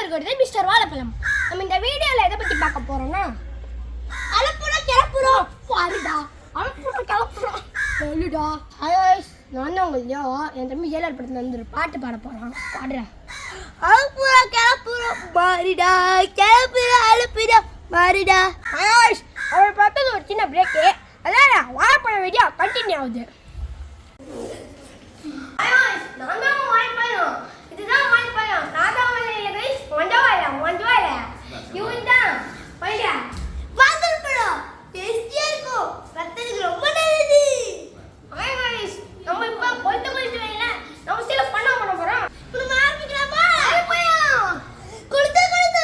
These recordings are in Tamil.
இருக்கிறது மிஸ்டர் வாழைப்பழம். நம்ம இந்த வீடியோவில் எதை பற்றி பார்க்க போகிறோம்னா அலப்புறம் கிளப்புறோம் பாருடா, அலப்புறம் கிளப்புறோம் சொல்லுடா. ஹாய்ஸ், நான் தான் உங்கள் இல்லையோ என் தம்பி ஜெயலர் படத்தில் வந்து பாட்டு பாட போகிறான். பாடுறேன். அலப்புறம் கிளப்புறோம் பாருடா, கிளப்புறோம் அலப்புறம் பாருடா. ஹாய்ஸ், அவரை பார்த்தது ஒரு சின்ன பிரேக்கு. அதான் வாழைப்பழம் வீடியோ கண்டினியூ ஆகுது. நான் தான் வாழைப்பழம், இதுதான் வாழைப்பழம். நான் தான் இல்லை கைஸ், மொண்டவாயில இவன் தான் பையா வாழைப்பழம் டேஸ்டியா இருக்கும், ரத்தத்துக்கு ரொம்ப நல்லது. கைஸ், நம்ம இப்போ கொளுத்து வைல நம்ம சில பண்ண போறோம். நம்ம ஆரம்பிக்கலாமா? வாழைப்பழம் கொளுத்து வைல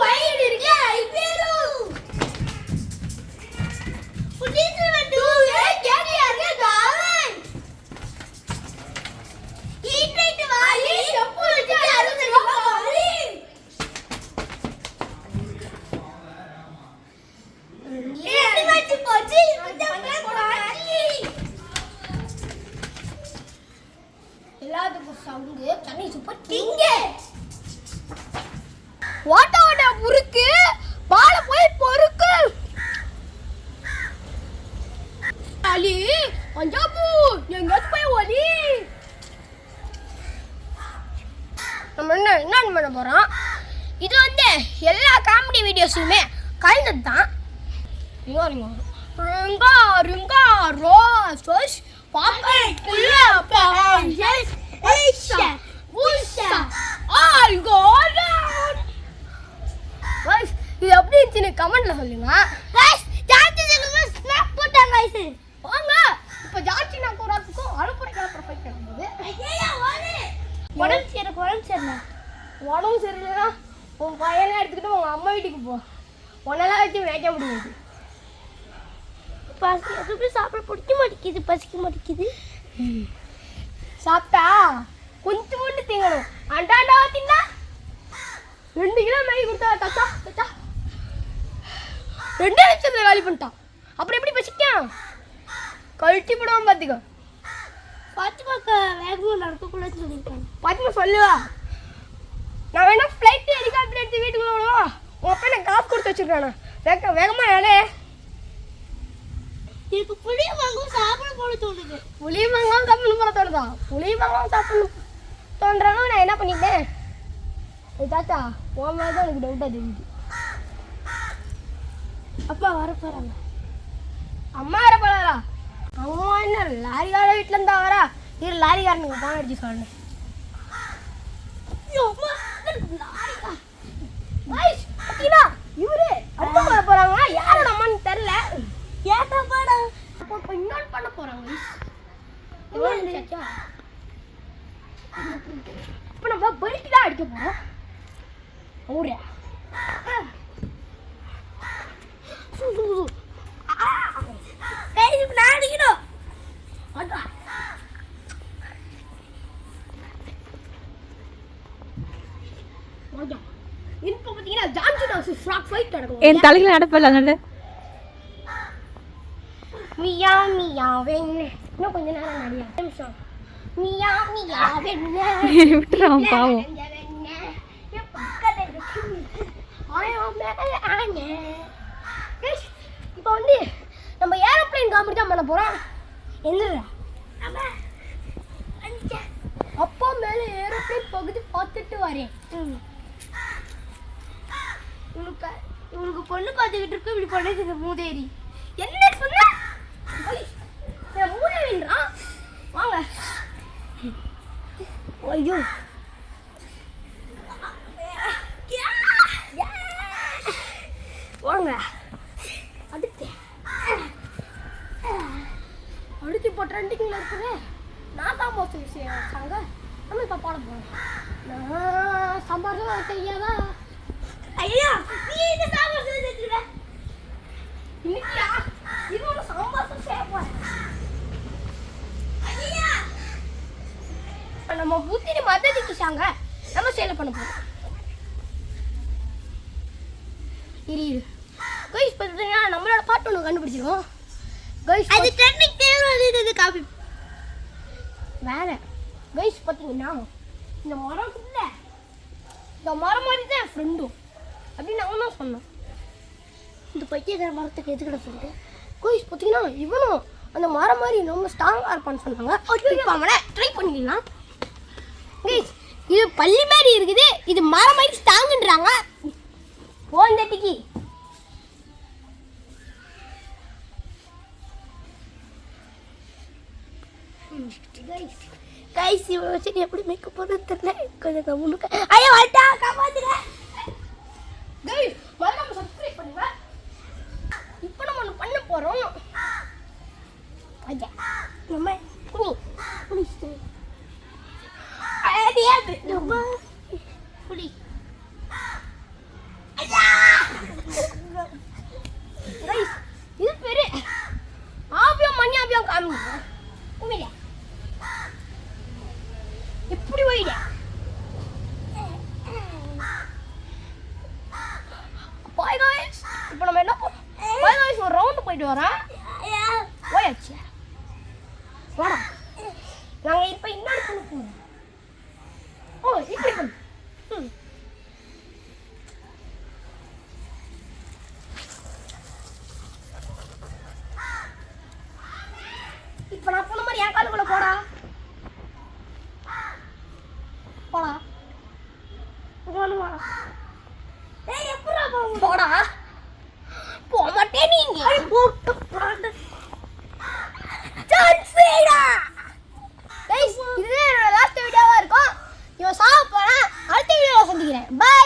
பையன் இருக்கு ஐபேரு புடிச்சு வந்து கேரியா காவன் ஈட்ரைட் வாலி எப்போ வச்சு அறுந்து வாலி ஏடி வச்சு போச்சு பாட்டி எல்லாத்துக்கும் சவுண்ட் தண்ணி சூப்பர் டிங்க வாட்டோட முறுக்கு பால போய் பொறுக்கு அலி பஞ்சாபு எங்க போய் ஓடி. நம்ம என்ன பண்ண போறோம்? இது வந்து எல்லா காமெடி வீடியோஸுமே கலந்தது தான். ரிங்கா ரிங்கா ரோஸ் பாப்பை குள்ள Payas Aisha Usha all code. Guys, இது எப்படி இருந்துச்சு கமெண்ட்ல சொல்லுங்க. गाइस, ஜார்ஜி எனக்கு ஸ்னாப் போட்டாங்க गाइस. வாங்க இப்போ ஜார்ஜி நான் கோராத்துக்கு அனுப்புறேன் ப்ரொஃபைல் பண்ணும்போது. ஐயா வாரு. உடம்பு சரியில்லைனா உன் பையனை எடுத்துக்கிட்டு உங்கள் அம்மா வீட்டுக்கு போ. உன்னெல்லாம் வச்சு வைக்க முடியாது. எதுவுமே சாப்பிட பிடிக்க மாட்டேங்குது, பசிக்க மாட்டேங்குது. சாப்பிட்டா கொஞ்சம் மட்டும் திங்கணும். அண்டாண்டா தின்னா 2 கிலோ மேகி கொடுத்தா தச்சா 2 நிமிஷத்துல காலி பண்ணிட்டான். அப்புறம் எப்படி பசிக்கும்? கழட்டி போடுவான் பார்த்துக்கோ. பாத்திமாக்கா வேகமாக நடக்கக்கூடாதுன்னு சொல்லியிருக்காங்க. பாத்திமா சொல்லுவா, நான் வேணா ஃப்ளைட்டு ஹெலிகாப்டர் எடுத்து வீட்டுக்குள்ள விடுவா. உங்கள் அப்பா எனக்கு காசு கொடுத்து வச்சுருக்கானே வேகமாக நானே. எனக்கு புளிய மாங்காவும் சாப்பிட போட தோணுது. புளிய மாங்காவும் சாப்பிடணும் போல தோணுதா? புளிய மாங்காவும் சாப்பிடணும் தோன்றாலும் நான் என்ன பண்ணிட்டேன்? தாத்தா உன் மேலே தான் எனக்கு டவுட்டாக தெரியுது. அப்பா வர போகிறாங்க. அம்மா வர போகிறாரா? அம்மா என்ன லாரிக்கார வீட்டில் இருந்தா வரா? இரு லாரிக்காரனுக்கு போன் அடிச்சு சொல்லணும். இவரு அம்மா வர போறாங்க. யாரோட அம்மான்னு தெரியல. ஏட்டா பாடா அப்போ இன்னொன்று பண்ண போறாங்க. இப்போ நம்ம பல்ட்டி தான் அடிக்க போறோம். ஊரே நான் அடிக்கணும். இப்போ பார்த்தீங்கன்னா ஜான்சி டாஸ் ஃப்ராக் ஃபைட் நடக்கும். என் தலையில நடப்பல நல்ல மியா மியா வெண்ணே. இன்னும் கொஞ்ச நேரம் நடியா நிமிஷம். மியா மியா வெண்ணே விட்டுறான் பாவம். இப்போ வந்து நம்ம ஏரோப்ளைன் காமெடி தான் பண்ண போகிறோம். என்னடா அப்பா மேலே ஏரோப்ளைன் பகுதி பார்த்துட்டு வரேன். இவனுக்கு பொண்ணு பார்த்துக்கிட்டு இருக்கு. இப்படி பண்ணதுக்கு மூதேரி என்ன சொன்ன? மூதேவின்றான். வாங்க. ஐயோ வாங்க. அடுத்து இப்போ ட்ரெண்டிங்கில் இருக்குது. நான் தான் போஸ்ட் விஷயங்க. நம்ம இப்போ பாட போகிறோம். நான் சாம்பார் செய்யாதா? ஐயா நீ இந்த சாம்பார் செஞ்சுருக்க இன்னைக்கியா? இது ஒரு சாம்பார் செய்ய போகிறேன். ஐயா நம்ம புத்தினி மததிக்குச்சாங்க. நம்ம சேலை பண்ண போகிறோம். இரு கைஸ், பார்த்தீங்கன்னா நம்மளோட பாட்டு ஒன்று கண்டுபிடிச்சிருக்கோம் கைஸ். அது ட்ரெண்டிங் தேவை காப்பி வேற கைஸ். பார்த்தீங்கன்னா இந்த மரத்துக்குள்ள இந்த மரம் மாதிரி தான் என் ஃப்ரெண்டும் அப்படின்னு அவன் தான் சொன்னான். இந்த பைத்தியக்கார மரத்துக்கு எதுக்கிட ஃப்ரெண்டு? கோயிஸ் பார்த்தீங்கன்னா இவனும் அந்த மரம் மாதிரி ரொம்ப ஸ்ட்ராங்காக இருப்பான்னு சொன்னாங்க. இப்போ அவனை ட்ரை பண்ணிக்கலாம். கைஸ் இது பள்ளி மாதிரி இருக்குது, இது மரம் மாதிரி ஸ்ட்ராங்குன்றாங்க. போந்தட்டிக்கு கைஸ் இவன் வச்சு எப்படி மேக்கப் போடுறது தெரியல. கொஞ்சம் கம்முனுக்கு ஐயோ வாட்டா காப்பாத்துங்க. கைஸ் மறக்காம சப்ஸ்கிரைப் பண்ணுங்க. இப்போ நம்ம ஒன்று பண்ண போகிறோம். ஐயா நம்ம புளி நம்ம புளி கைஸ் இது பேரு ஆபியம் மணி ஆபியம் காமிங்க. உண்மையிலே எப்படி போயிட பாய் காய்ஸ். இப்போ நம்ம என்ன பாய் காய்ஸ் ஒரு ரவுண்டு போயிட்டு வரோம். போயாச்சு வாடா. நாங்கள் இப்போ இன்னொரு பண்ண போகிறோம். ஓ இப்படி பண்ணு. இப்போ நான் போன மாதிரி என் காலுக்குள்ள போடா போடா ஏய் எப்பறா போடா போக மாட்டேன். நீங்க போட்டு சான்ஸ்டா கைஸ் இதுதான் என்னோட லாஸ்ட் வீடியோவா இருக்கும். இவன் சாப்பிட போறேன். அடுத்த வீடியோல சந்திக்கிறேன். பை.